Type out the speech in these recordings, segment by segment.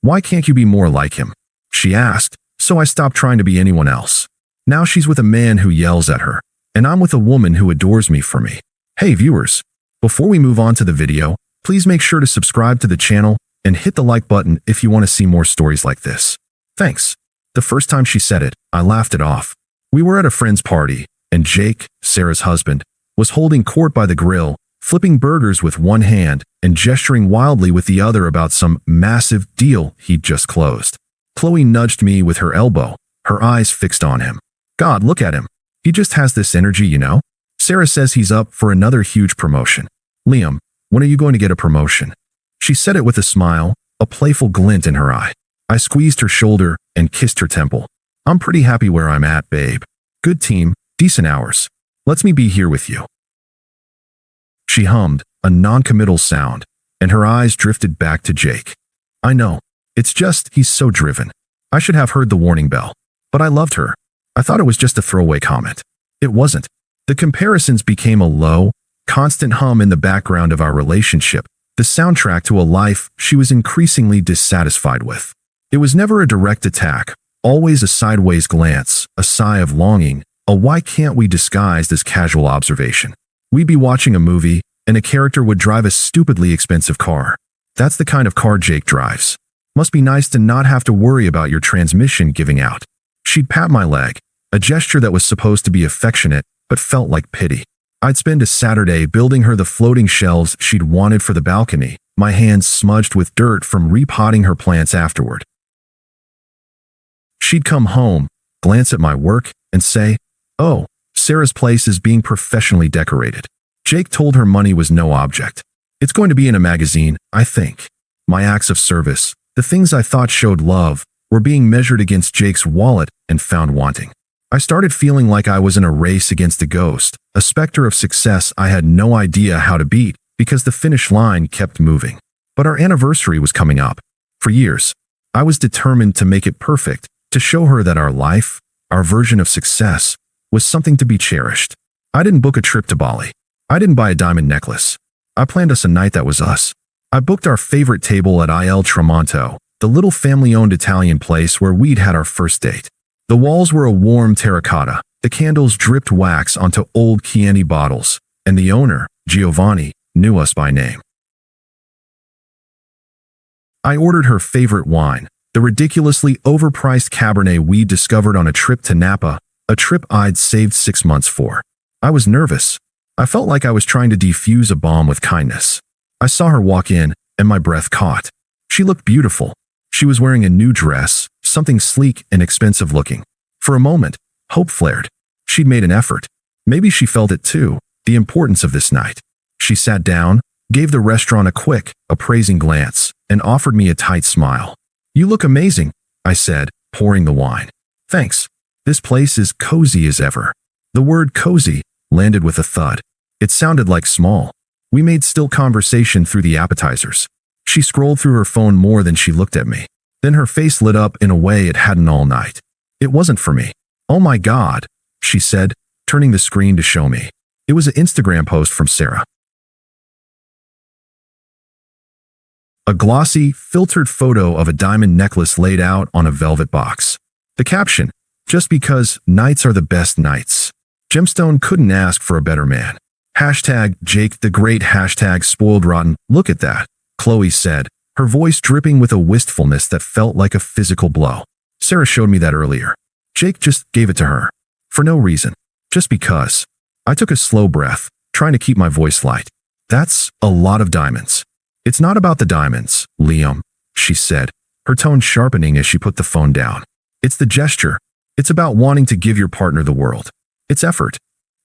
Why can't you be more like him? She asked, so I stopped trying to be anyone else. Now she's with a man who yells at her, and I'm with a woman who adores me for me. Hey viewers, before we move on to the video, please make sure to subscribe to the channel and hit the like button if you want to see more stories like this. Thanks. The first time she said it, I laughed it off. We were at a friend's party, and Jake, Sarah's husband, was holding court by the grill, flipping burgers with one hand and gesturing wildly with the other about some massive deal he'd just closed. Chloe nudged me with her elbow, her eyes fixed on him. God, look at him. He just has this energy, you know? Sarah says he's up for another huge promotion. Liam, when are you going to get a promotion? She said it with a smile, a playful glint in her eye. I squeezed her shoulder and kissed her temple. I'm pretty happy where I'm at, babe. Good team, decent hours. Let's me be here with you. She hummed, a non-committal sound, and her eyes drifted back to Jake. I know. It's just, he's so driven. I should have heard the warning bell. But I loved her. I thought it was just a throwaway comment. It wasn't. The comparisons became a low, constant hum in the background of our relationship, the soundtrack to a life she was increasingly dissatisfied with. It was never a direct attack, always a sideways glance, a sigh of longing, a why can't we disguised as casual observation. We'd be watching a movie, and a character would drive a stupidly expensive car. That's the kind of car Jake drives. Must be nice to not have to worry about your transmission giving out. She'd pat my leg, a gesture that was supposed to be affectionate, but felt like pity. I'd spend a Saturday building her the floating shelves she'd wanted for the balcony, my hands smudged with dirt from repotting her plants afterward. She'd come home, glance at my work, and say, "Oh, Sarah's place is being professionally decorated." Jake told her money was no object. It's going to be in a magazine, I think. My acts of service, the things I thought showed love, were being measured against Jake's wallet and found wanting. I started feeling like I was in a race against a ghost, a specter of success I had no idea how to beat because the finish line kept moving. But our anniversary was coming up. For years, I was determined to make it perfect, to show her that our life, our version of success, was something to be cherished. I didn't book a trip to Bali. I didn't buy a diamond necklace. I planned us a night that was us. I booked our favorite table at Il Tramonto, the little family-owned Italian place where we'd had our first date. The walls were a warm terracotta, the candles dripped wax onto old Chianti bottles, and the owner, Giovanni, knew us by name. I ordered her favorite wine, the ridiculously overpriced Cabernet we discovered on a trip to Napa, a trip I'd saved 6 months for. I was nervous. I felt like I was trying to defuse a bomb with kindness. I saw her walk in, and my breath caught. She looked beautiful. She was wearing a new dress, something sleek and expensive looking. For a moment, hope flared. She'd made an effort. Maybe she felt it too, the importance of this night. She sat down, gave the restaurant a quick, appraising glance, and offered me a tight smile. "You look amazing," I said, pouring the wine. "Thanks. This place is cozy as ever." The word cozy landed with a thud. It sounded like small. We made still conversation through the appetizers. She scrolled through her phone more than she looked at me. Then her face lit up in a way it hadn't all night. It wasn't for me. "Oh my God," she said, turning the screen to show me. It was an Instagram post from Sarah. A glossy, filtered photo of a diamond necklace laid out on a velvet box. The caption, "Just because nights are the best nights." Gemstone couldn't ask for a better man. Hashtag Jake the Great, hashtag spoiled rotten. "Look at that," Chloe said, her voice dripping with a wistfulness that felt like a physical blow. "Sarah showed me that earlier. Jake just gave it to her. For no reason. Just because." I took a slow breath, trying to keep my voice light. "That's a lot of diamonds." "It's not about the diamonds, Liam," she said, her tone sharpening as she put the phone down. "It's the gesture. It's about wanting to give your partner the world. It's effort."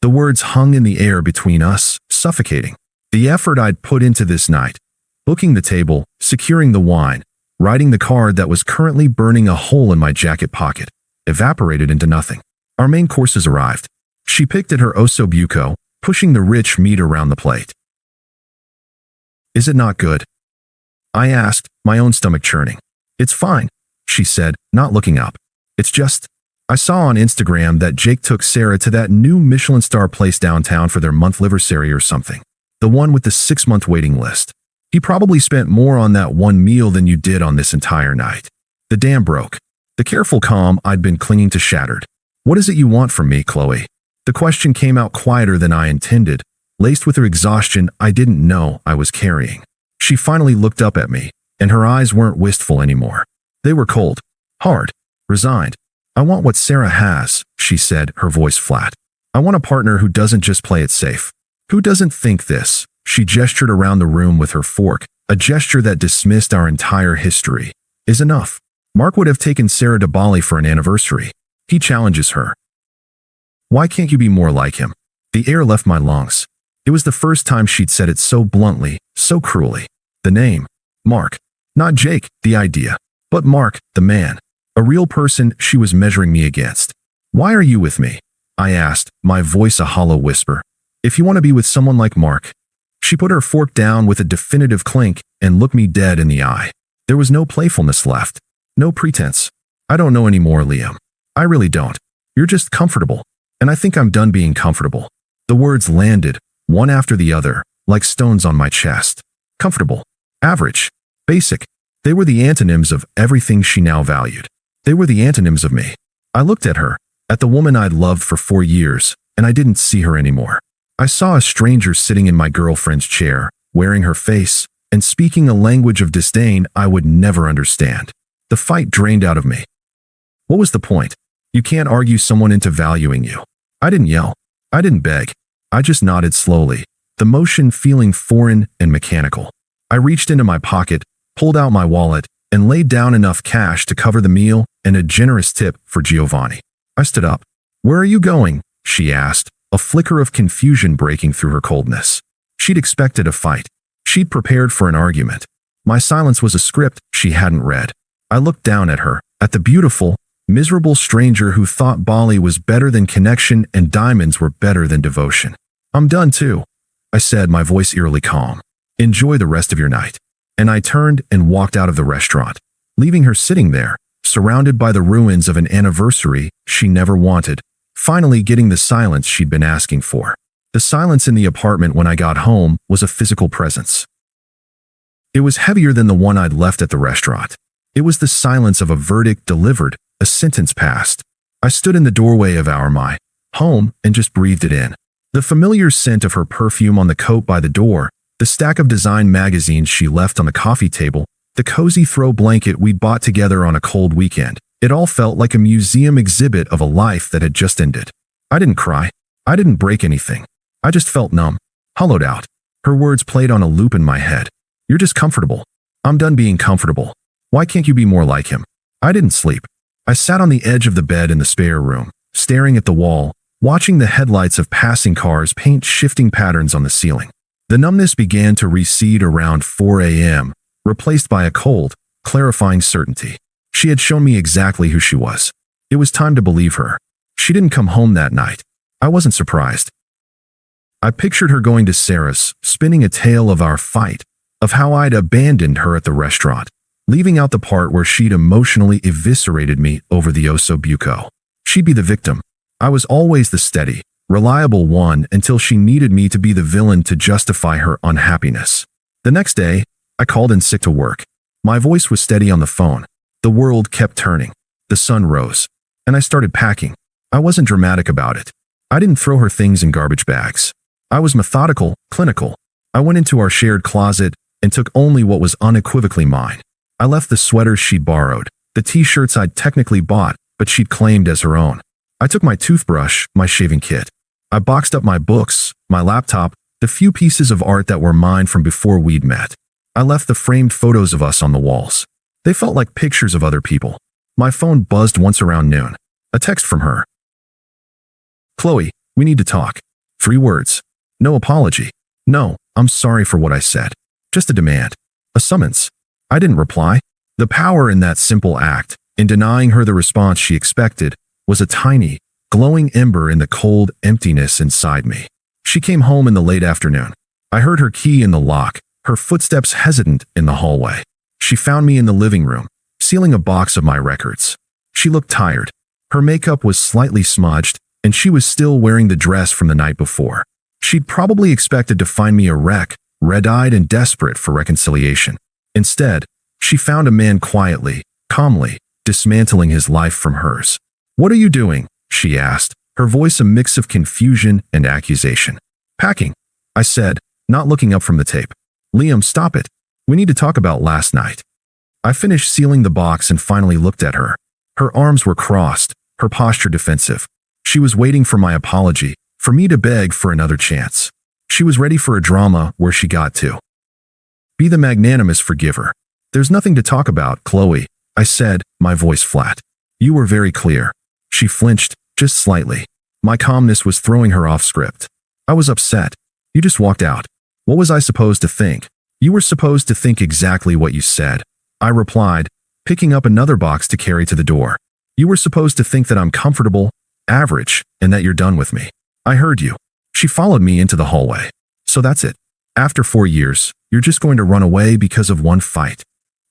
The words hung in the air between us, suffocating. The effort I'd put into this night. Booking the table, securing the wine, writing the card that was currently burning a hole in my jacket pocket, evaporated into nothing. Our main courses arrived. She picked at her osso buco, pushing the rich meat around the plate. "Is it not good?" I asked, my own stomach churning. "It's fine," she said, not looking up. "It's just, I saw on Instagram that Jake took Sarah to that new Michelin star place downtown for their monthliversary or something. The one with the 6-month waiting list. He probably spent more on that one meal than you did on this entire night. The dam broke. The careful calm I'd been clinging to shattered. What is it you want from me, Chloe? The question came out quieter than I intended, laced with her exhaustion I didn't know I was carrying. She finally looked up at me, and her eyes weren't wistful anymore. They were cold, hard, resigned. I want what Sarah has, she said, her voice flat. I want a partner who doesn't just play it safe. Who doesn't think this? She gestured around the room with her fork, a gesture that dismissed our entire history. Is enough. Mark would have taken Sarah to Bali for an anniversary. He challenges her. Why can't you be more like him? The air left my lungs. It was the first time she'd said it so bluntly, so cruelly. The name. Mark. Not Jake, the idea. But Mark, the man. A real person she was measuring me against. Why are you with me? I asked, my voice a hollow whisper. If you want to be with someone like Mark. She put her fork down with a definitive clink and looked me dead in the eye. There was no playfulness left. No pretense. I don't know anymore, Liam. I really don't. You're just comfortable. And I think I'm done being comfortable. The words landed, one after the other, like stones on my chest. Comfortable. Average. Basic. They were the antonyms of everything she now valued. They were the antonyms of me. I looked at her, at the woman I'd loved for 4 years, and I didn't see her anymore. I saw a stranger sitting in my girlfriend's chair, wearing her face, and speaking a language of disdain I would never understand. The fight drained out of me. What was the point? You can't argue someone into valuing you. I didn't yell. I didn't beg. I just nodded slowly, the motion feeling foreign and mechanical. I reached into my pocket, pulled out my wallet, and laid down enough cash to cover the meal and a generous tip for Giovanni. I stood up. Where are you going? She asked, a flicker of confusion breaking through her coldness. She'd expected a fight. She'd prepared for an argument. My silence was a script she hadn't read. I looked down at her, at the beautiful, miserable stranger who thought Bali was better than connection and diamonds were better than devotion. I'm done too, I said, my voice eerily calm. Enjoy the rest of your night. And I turned and walked out of the restaurant, leaving her sitting there, surrounded by the ruins of an anniversary she never wanted, finally getting the silence she'd been asking for. The silence in the apartment when I got home was a physical presence. It was heavier than the one I'd left at the restaurant. It was the silence of a verdict delivered, a sentence passed. I stood in the doorway of my home and just breathed it in. The familiar scent of her perfume on the coat by the door, the stack of design magazines she left on the coffee table, the cozy throw blanket we'd bought together on a cold weekend. It all felt like a museum exhibit of a life that had just ended. I didn't cry. I didn't break anything. I just felt numb, hollowed out. Her words played on a loop in my head. You're just comfortable. I'm done being comfortable. Why can't you be more like him? I didn't sleep. I sat on the edge of the bed in the spare room, staring at the wall, watching the headlights of passing cars paint shifting patterns on the ceiling. The numbness began to recede around 4 a.m., replaced by a cold, clarifying certainty. She had shown me exactly who she was. It was time to believe her. She didn't come home that night. I wasn't surprised. I pictured her going to Sarah's, spinning a tale of our fight, of how I'd abandoned her at the restaurant, leaving out the part where she'd emotionally eviscerated me over the osso buco. She'd be the victim. I was always the steady, reliable one until she needed me to be the villain to justify her unhappiness. The next day, I called in sick to work. My voice was steady on the phone. The world kept turning. The sun rose. And I started packing. I wasn't dramatic about it. I didn't throw her things in garbage bags. I was methodical, clinical. I went into our shared closet and took only what was unequivocally mine. I left the sweaters she'd borrowed, the t-shirts I'd technically bought, but she'd claimed as her own. I took my toothbrush, my shaving kit. I boxed up my books, my laptop, the few pieces of art that were mine from before we'd met. I left the framed photos of us on the walls. They felt like pictures of other people. My phone buzzed once around noon. A text from her. Chloe, we need to talk. 3 words. No apology. No, I'm sorry for what I said. Just a demand. A summons. I didn't reply. The power in that simple act, in denying her the response she expected, was a tiny, glowing ember in the cold emptiness inside me. She came home in the late afternoon. I heard her key in the lock, her footsteps hesitant in the hallway. She found me in the living room, sealing a box of my records. She looked tired. Her makeup was slightly smudged, and she was still wearing the dress from the night before. She'd probably expected to find me a wreck, red-eyed and desperate for reconciliation. Instead, she found a man quietly, calmly, dismantling his life from hers. "What are you doing?" she asked, her voice a mix of confusion and accusation. "Packing," I said, not looking up from the tape. "Liam, stop it. We need to talk about last night." I finished sealing the box and finally looked at her. Her arms were crossed, her posture defensive. She was waiting for my apology, for me to beg for another chance. She was ready for a drama where she got to be the magnanimous forgiver. "There's nothing to talk about, Chloe," I said, my voice flat. "You were very clear." She flinched, just slightly. My calmness was throwing her off script. I was upset. "You just walked out. What was I supposed to think?" "You were supposed to think exactly what you said," I replied, picking up another box to carry to the door. "You were supposed to think that I'm comfortable, average, and that you're done with me." "I heard you." She followed me into the hallway. "So that's it. After 4 years, you're just going to run away because of one fight."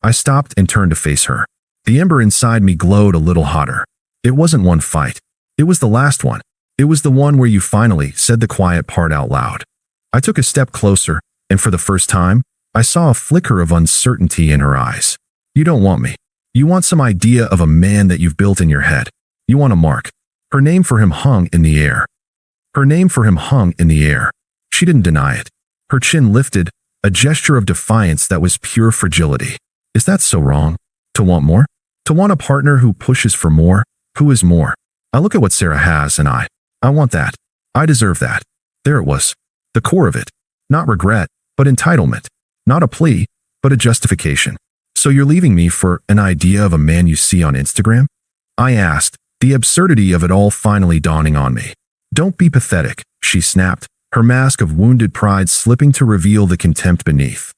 I stopped and turned to face her. The ember inside me glowed a little hotter. It wasn't one fight. It was the last one. It was the one where you finally said the quiet part out loud. I took a step closer, and for the first time, I saw a flicker of uncertainty in her eyes. "You don't want me. You want some idea of a man that you've built in your head. You want a mark." Her name for him hung in the air. Her name for him hung in the air. She didn't deny it. Her chin lifted, a gesture of defiance that was pure fragility. "Is that so wrong? To want more? To want a partner who pushes for more? Who is more? I look at what Sarah has and I want that. I deserve that." There it was. The core of it. Not regret, but entitlement. Not a plea, but a justification. "So you're leaving me for an idea of a man you see on Instagram?" I asked, the absurdity of it all finally dawning on me. "Don't be pathetic," she snapped, her mask of wounded pride slipping to reveal the contempt beneath.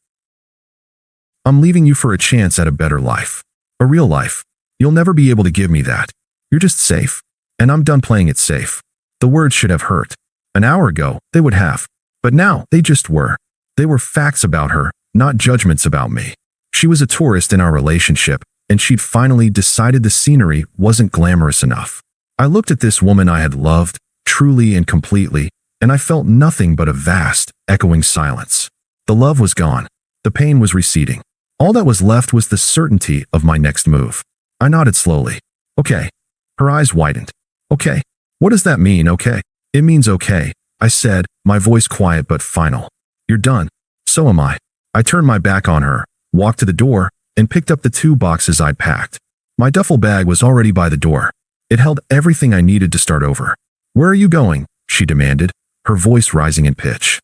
"I'm leaving you for a chance at a better life. A real life. You'll never be able to give me that. You're just safe. And I'm done playing it safe." The words should have hurt. An hour ago, they would have. But now, they just were. They were facts about her, not judgments about me. She was a tourist in our relationship, and she'd finally decided the scenery wasn't glamorous enough. I looked at this woman I had loved, truly and completely, and I felt nothing but a vast, echoing silence. The love was gone. The pain was receding. All that was left was the certainty of my next move. I nodded slowly. "Okay." Her eyes widened. "Okay. What does that mean, okay?" "It means okay," I said, my voice quiet but final. "You're done. So am I." I turned my back on her, walked to the door, and picked up the 2 boxes I'd packed. My duffel bag was already by the door. It held everything I needed to start over. "Where are you going?" she demanded, her voice rising in pitch.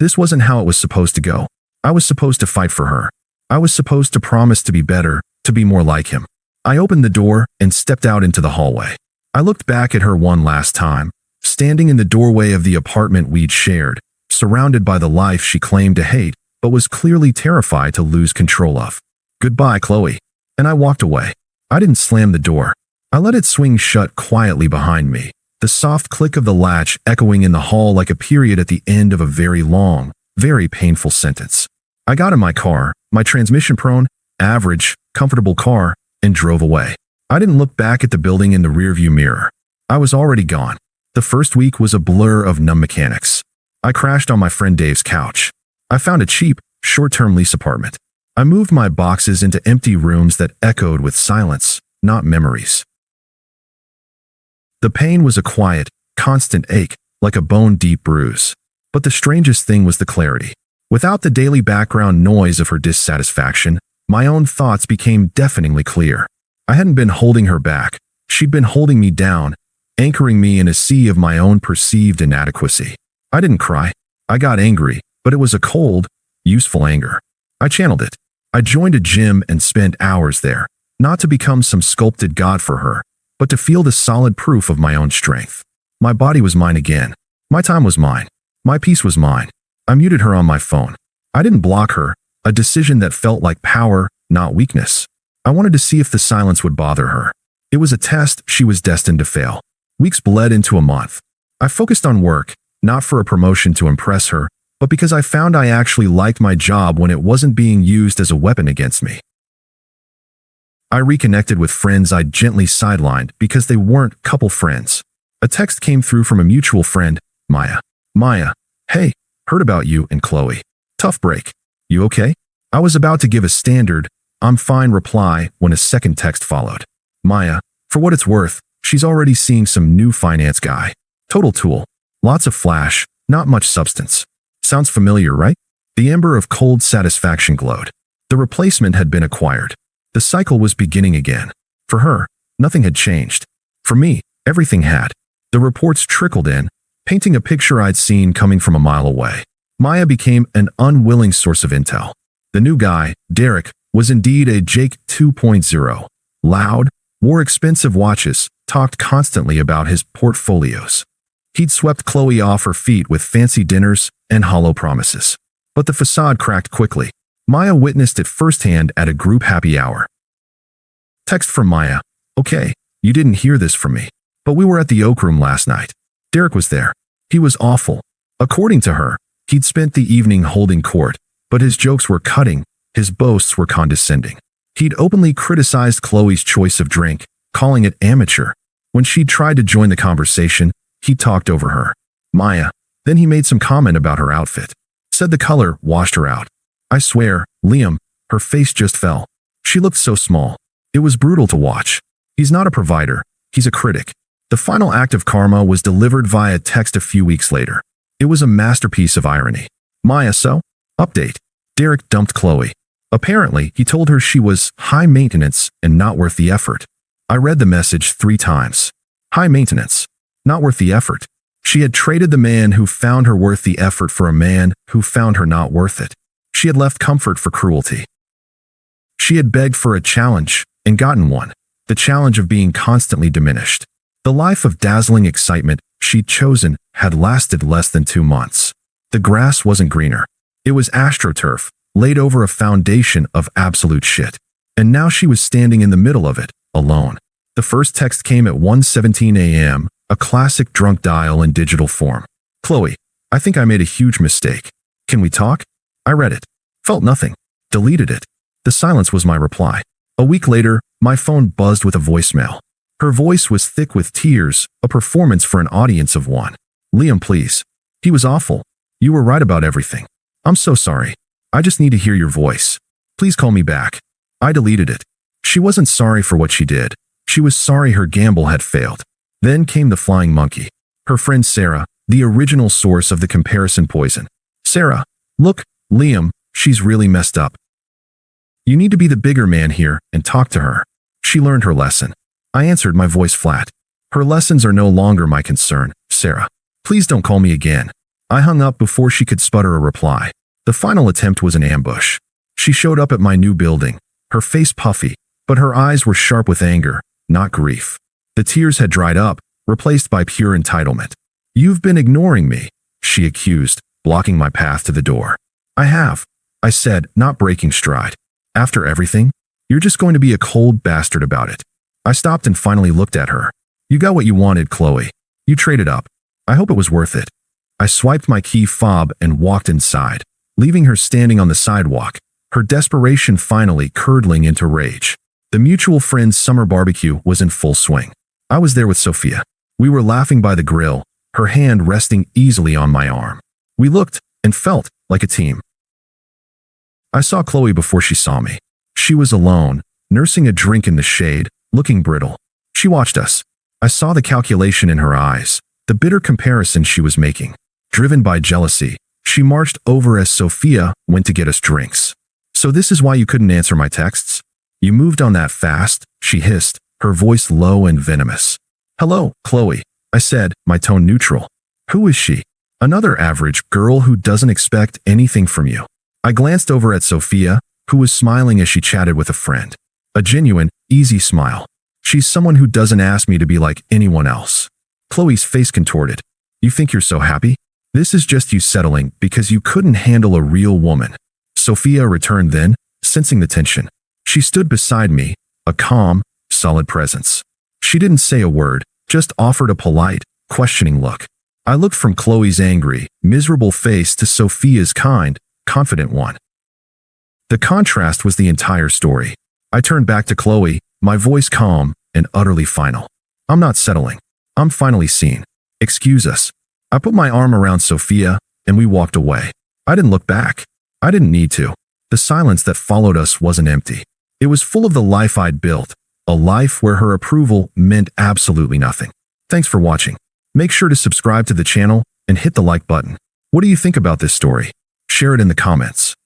This wasn't how it was supposed to go. I was supposed to fight for her. I was supposed to promise to be better, to be more like him. I opened the door and stepped out into the hallway. I looked back at her one last time, standing in the doorway of the apartment we'd shared, surrounded by the life she claimed to hate, but was clearly terrified to lose control of. "Goodbye, Chloe." And I walked away. I didn't slam the door. I let it swing shut quietly behind me, the soft click of the latch echoing in the hall like a period at the end of a very long, very painful sentence. I got in my car, my transmission-prone, average, comfortable car, and drove away. I didn't look back at the building in the rearview mirror. I was already gone. The first week was a blur of numb mechanics. I crashed on my friend Dave's couch. I found a cheap, short-term lease apartment. I moved my boxes into empty rooms that echoed with silence, not memories. The pain was a quiet, constant ache, like a bone-deep bruise. But the strangest thing was the clarity. Without the daily background noise of her dissatisfaction, my own thoughts became deafeningly clear. I hadn't been holding her back. She'd been holding me down, anchoring me in a sea of my own perceived inadequacy. I didn't cry. I got angry, but it was a cold, useful anger. I channeled it. I joined a gym and spent hours there, not to become some sculpted god for her, but to feel the solid proof of my own strength. My body was mine again. My time was mine. My peace was mine. I muted her on my phone. I didn't block her, a decision that felt like power, not weakness. I wanted to see if the silence would bother her. It was a test she was destined to fail. Weeks bled into a month. I focused on work, not for a promotion to impress her, but because I found I actually liked my job when it wasn't being used as a weapon against me. I reconnected with friends I'd gently sidelined because they weren't couple friends. A text came through from a mutual friend, Maya. "Maya, hey, heard about you and Chloe. Tough break. You okay? I was about to give a standard, I'm fine reply when a second text followed. Maya, for what it's worth, she's already seeing some new finance guy. Total tool. Lots of flash, not much substance. Sounds familiar, right? The ember of cold satisfaction glowed. The replacement had been acquired. The cycle was beginning again. For her, nothing had changed. For me, everything had. The reports trickled in, painting a picture I'd seen coming from a mile away. Maya became an unwilling source of intel. The new guy, Derek, was indeed a Jake 2.0. Loud, wore expensive watches, talked constantly about his portfolios. He'd swept Chloe off her feet with fancy dinners and hollow promises. But the facade cracked quickly. Maya witnessed it firsthand at a group happy hour. Text from Maya. Okay, you didn't hear this from me, but we were at the Oak Room last night. Derek was there. He was awful. According to her, he'd spent the evening holding court, but his jokes were cutting, his boasts were condescending. He'd openly criticized Chloe's choice of drink, calling it amateur. When she tried to join the conversation, he talked over her. Maya. Then he made some comment about her outfit. Said the color washed her out. I swear, Liam, her face just fell. She looked so small. It was brutal to watch. He's not a provider, he's a critic. The final act of karma was delivered via text a few weeks later. It was a masterpiece of irony. Maya, so? Update. Derek dumped Chloe. Apparently, he told her she was high maintenance and not worth the effort. I read the message 3 times. High maintenance. Not worth the effort. She had traded the man who found her worth the effort for a man who found her not worth it. She had left comfort for cruelty. She had begged for a challenge and gotten one. The challenge of being constantly diminished. The life of dazzling excitement she'd chosen had lasted less than 2 months. The grass wasn't greener. It was astroturf, laid over a foundation of absolute shit. And now she was standing in the middle of it, alone. The first text came at 1:17 a.m., a classic drunk dial in digital form. Chloe, I think I made a huge mistake. Can we talk? I read it. Felt nothing. Deleted it. The silence was my reply. A week later, my phone buzzed with a voicemail. Her voice was thick with tears, a performance for an audience of one. Liam, please. He was awful. You were right about everything. I'm so sorry. I just need to hear your voice. Please call me back. I deleted it. She wasn't sorry for what she did. She was sorry her gamble had failed. Then came the flying monkey. Her friend Sarah, the original source of the comparison poison. Sarah, look, Liam, she's really messed up. You need to be the bigger man here and talk to her. She learned her lesson. I answered, my voice flat. Her lessons are no longer my concern, Sarah. Please don't call me again. I hung up before she could sputter a reply. The final attempt was an ambush. She showed up at my new building, her face puffy, but her eyes were sharp with anger, not grief. The tears had dried up, replaced by pure entitlement. You've been ignoring me, she accused, blocking my path to the door. I have, I said, not breaking stride. After everything, you're just going to be a cold bastard about it. I stopped and finally looked at her. You got what you wanted, Chloe. You traded up. I hope it was worth it. I swiped my key fob and walked inside, leaving her standing on the sidewalk, her desperation finally curdling into rage. The mutual friend's summer barbecue was in full swing. I was there with Sophia. We were laughing by the grill, her hand resting easily on my arm. We looked and felt like a team. I saw Chloe before she saw me. She was alone, nursing a drink in the shade, looking brittle. She watched us. I saw the calculation in her eyes, the bitter comparison she was making. Driven by jealousy, she marched over as Sophia went to get us drinks. So this is why you couldn't answer my texts? You moved on that fast, she hissed, her voice low and venomous. Hello, Chloe, I said, my tone neutral. Who is she? Another average girl who doesn't expect anything from you. I glanced over at Sophia, who was smiling as she chatted with a friend. A genuine, easy smile. She's someone who doesn't ask me to be like anyone else. Chloe's face contorted. You think you're so happy? This is just you settling because you couldn't handle a real woman. Sophia returned then, sensing the tension. She stood beside me, a calm, solid presence. She didn't say a word, just offered a polite, questioning look. I looked from Chloe's angry, miserable face to Sophia's kind, confident one. The contrast was the entire story. I turned back to Chloe, my voice calm and utterly final. I'm not settling. I'm finally seen. Excuse us. I put my arm around Sophia, and we walked away. I didn't look back. I didn't need to. The silence that followed us wasn't empty. It was full of the life I'd built, a life where her approval meant absolutely nothing. Thanks for watching. Make sure to subscribe to the channel and hit the like button. What do you think about this story? Share it in the comments.